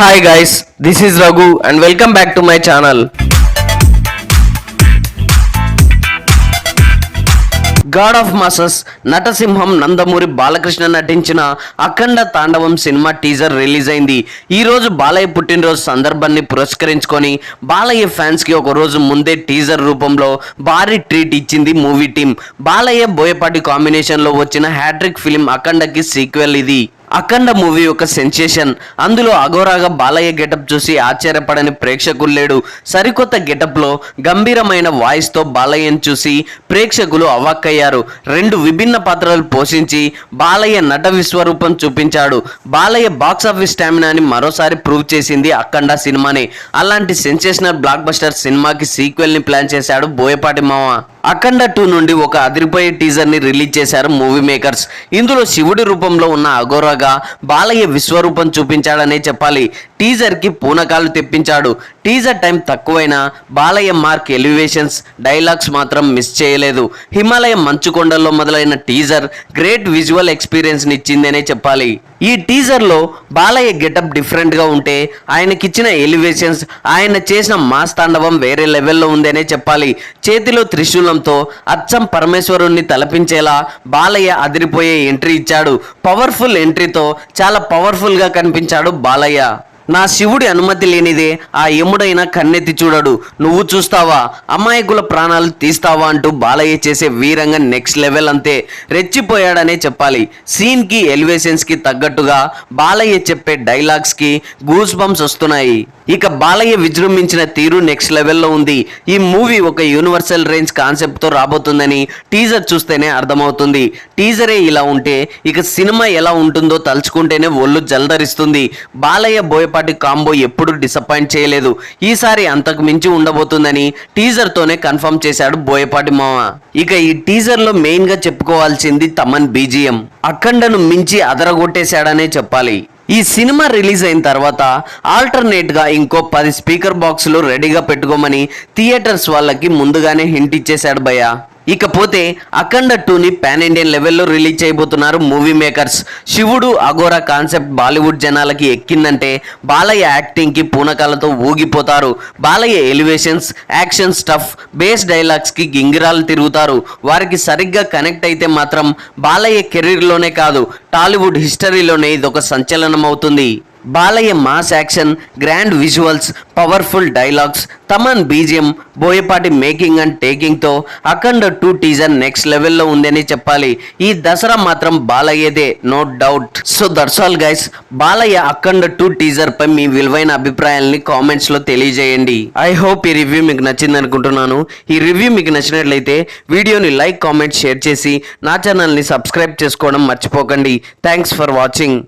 Hi guys, this is Raghu and welcome back to my channel. God of masses నటసింహం నందమూరి బాలకృష్ణ నటించిన అఖండ తాండవం cinema teaser release అయింది. ఈ రోజు బాలయ్య పుట్టినరోజు సందర్భాన్ని పురస్కరించుకొని బాలయ్య ఫ్యాన్స్ కి ఒక రోజు ముందే టీజర్ రూపంలో భారీ ట్రీట్ ఇచ్చింది movie team. Balayya Boyapati combination లో వచ్చిన హ్యాట్రిక్ ఫిలిం అఖండకి సీక్వెల్ ఇది. అఖండ మూవీ ఒక సెన్సేషన్. అందులో అఘోరాగా బాలయ్య గెటప్ చూసి ఆశ్చర్యపడని ప్రేక్షకులు లేడు. సరికొత్త గెటప్లో గంభీరమైన వాయిస్తో బాలయ్యను చూసి ప్రేక్షకులు అవాక్కయ్యారు. రెండు విభిన్న పాత్రలు పోషించి బాలయ్య నట విశ్వరూపం చూపించాడు. బాలయ్య బాక్సాఫీస్ స్టామినాని మరోసారి ప్రూవ్ చేసింది అఖండ సినిమానే. అలాంటి సెన్సేషనల్ బ్లాక్ బస్టర్ సినిమాకి సీక్వెల్ ని ప్లాన్ చేశాడు బోయపాటి మామ. అఖండ 2 నుండి ఒక అదిరిపోయే టీజర్ ని రిలీజ్ చేశారు మూవీ మేకర్స్. ఇందులో శివుడి రూపంలో ఉన్న అఘోరాగా బాలయ్య విశ్వరూపం చూపించాడనే చెప్పాలి. టీజర్ కి పూనకాలు తెప్పించాడు. టీజర్ టైం తక్కువైనా బాలయ్య మార్క్ ఎలివేషన్స్ డైలాగ్స్ మాత్రం మిస్ చేయలేదు. హిమాలయ మంచు కొండల్లో మొదలైన టీజర్ గ్రేట్ విజువల్ ఎక్స్పీరియన్స్ ని ఇచ్చిందనే చెప్పాలి. ఈ టీజర్ లో బాలయ్య గెటప్ డిఫరెంట్ గా ఉంటే ఆయనకిచ్చిన ఎలివేషన్స్, ఆయన చేసిన మాస్ తాండవం వేరే లెవెల్లో ఉందనే చెప్పాలి. చేతిలో త్రిశూలంతో అచ్చం పరమేశ్వరుణ్ణి తలపించేలా బాలయ్య అదిరిపోయే ఎంట్రీ ఇచ్చాడు. పవర్ఫుల్ ఎంట్రీతో చాలా పవర్ఫుల్ గా కనిపించాడు బాలయ్య. నా శివుడి అనుమతి లేనిదే ఆ యముడైనా కన్నెత్తి చూడడు, నువ్వు చూస్తావా, అమాయకుల ప్రాణాలు తీస్తావా అంటూ బాలయ్య చేసే వీరంగా నెక్స్ట్ లెవెల్. అంతే రెచ్చిపోయాడనే చెప్పాలి. సీన్ కి ఎలివేషన్స్ కి తగ్గట్టుగా బాలయ్య చెప్పే డైలాగ్స్ కి గూస్ బంప్స్ వస్తున్నాయి. ఇక బాలయ్య విజృంభించిన తీరు నెక్స్ట్ లెవెల్లో ఉంది. ఈ మూవీ ఒక యూనివర్సల్ రేంజ్ కాన్సెప్ట్ తో రాబోతుందని టీజర్ చూస్తేనే అర్థమవుతుంది. టీజరే ఇలా ఉంటే ఇక సినిమా ఎలా ఉంటుందో తలుచుకుంటేనే ఒళ్ళు జల్దరిస్తుంది. బాలయ్య బోయపాటి కాంబో ఎప్పుడు డిసప్పాయింట్ చేయలేదు. ఈసారి అంతకు మించి ఉండబోతుందని టీజర్ తోనే కన్ఫర్మ్ చేశాడు బోయపాటి మామ. ఇక ఈ టీజర్ లో మెయిన్ గా చెప్పుకోవాల్సింది తమన్ బీజిఎం. అఖండను మించి అదరగొట్టేశాడనే చెప్పాలి. ఈ సినిమా రిలీజ్ అయిన తర్వాత ఆల్టర్నేట్ గా ఇంకో 10 స్పీకర్ బాక్సులు రెడీగా పెట్టుకోమని థియేటర్స్ వాళ్ళకి ముందుగానే హింట్ ఇచ్చేశాడు భయ్య. ఇకపోతే అఖండ 2ని పాన్ ఇండియన్ లెవెల్లో రిలీజ్ చేయబోతున్నారు మూవీ మేకర్స్. శివుడు అఘోరా కాన్సెప్ట్ బాలీవుడ్ జనాలకి ఎక్కిందంటే బాలయ్య యాక్టింగ్ కి పూనకాలతో ఊగిపోతారు. Balayya elevations, action stuff, base dialogues కి గింగిరాలు తిరుగుతారు. వారికి సరిగ్గా కనెక్ట్ అయితే మాత్రం బాలయ్య కెరీర్లోనే కాదు టాలీవుడ్ హిస్టరీలోనే ఇదొక సంచలనం అవుతుంది. Balayya mass action, grand visuals, powerful dialogues, Thaman BGM, Boyapati making and taking తో అఖండ 2 టీజర్ నెక్స్ట్ లెవెల్లో ఉందని చెప్పాలి. ఈ దసరా మాత్రం బాలయ్యదే, no doubt. So that's all guys. Balayya Akhanda 2 teaser పై మీ విలువైన అభిప్రాయాల్ని కామెంట్స్ లో తెలియజేయండి. ఐ హోప్ ఈ రివ్యూ మీకు నచ్చింది అనుకుంటున్నాను. ఈ రివ్యూ మీకు నచ్చినట్లయితే వీడియోని లైక్, కామెంట్, షేర్ చేసి నా ఛానల్ని సబ్స్క్రైబ్ చేసుకోవడం మర్చిపోకండి. Thanks for watching.